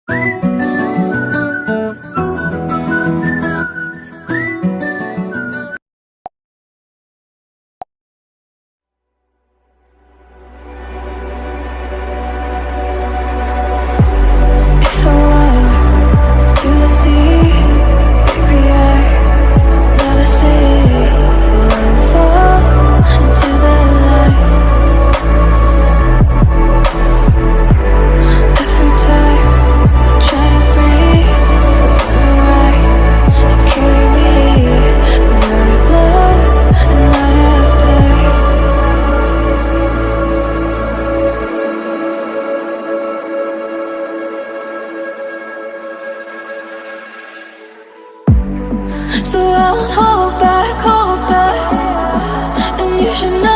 If I walk to the sea, maybe I'd never see you ever fall into the light. Every time I try to breathe, but you're right. You carry me where I've loved and I have died. So I won't hold back, and you should know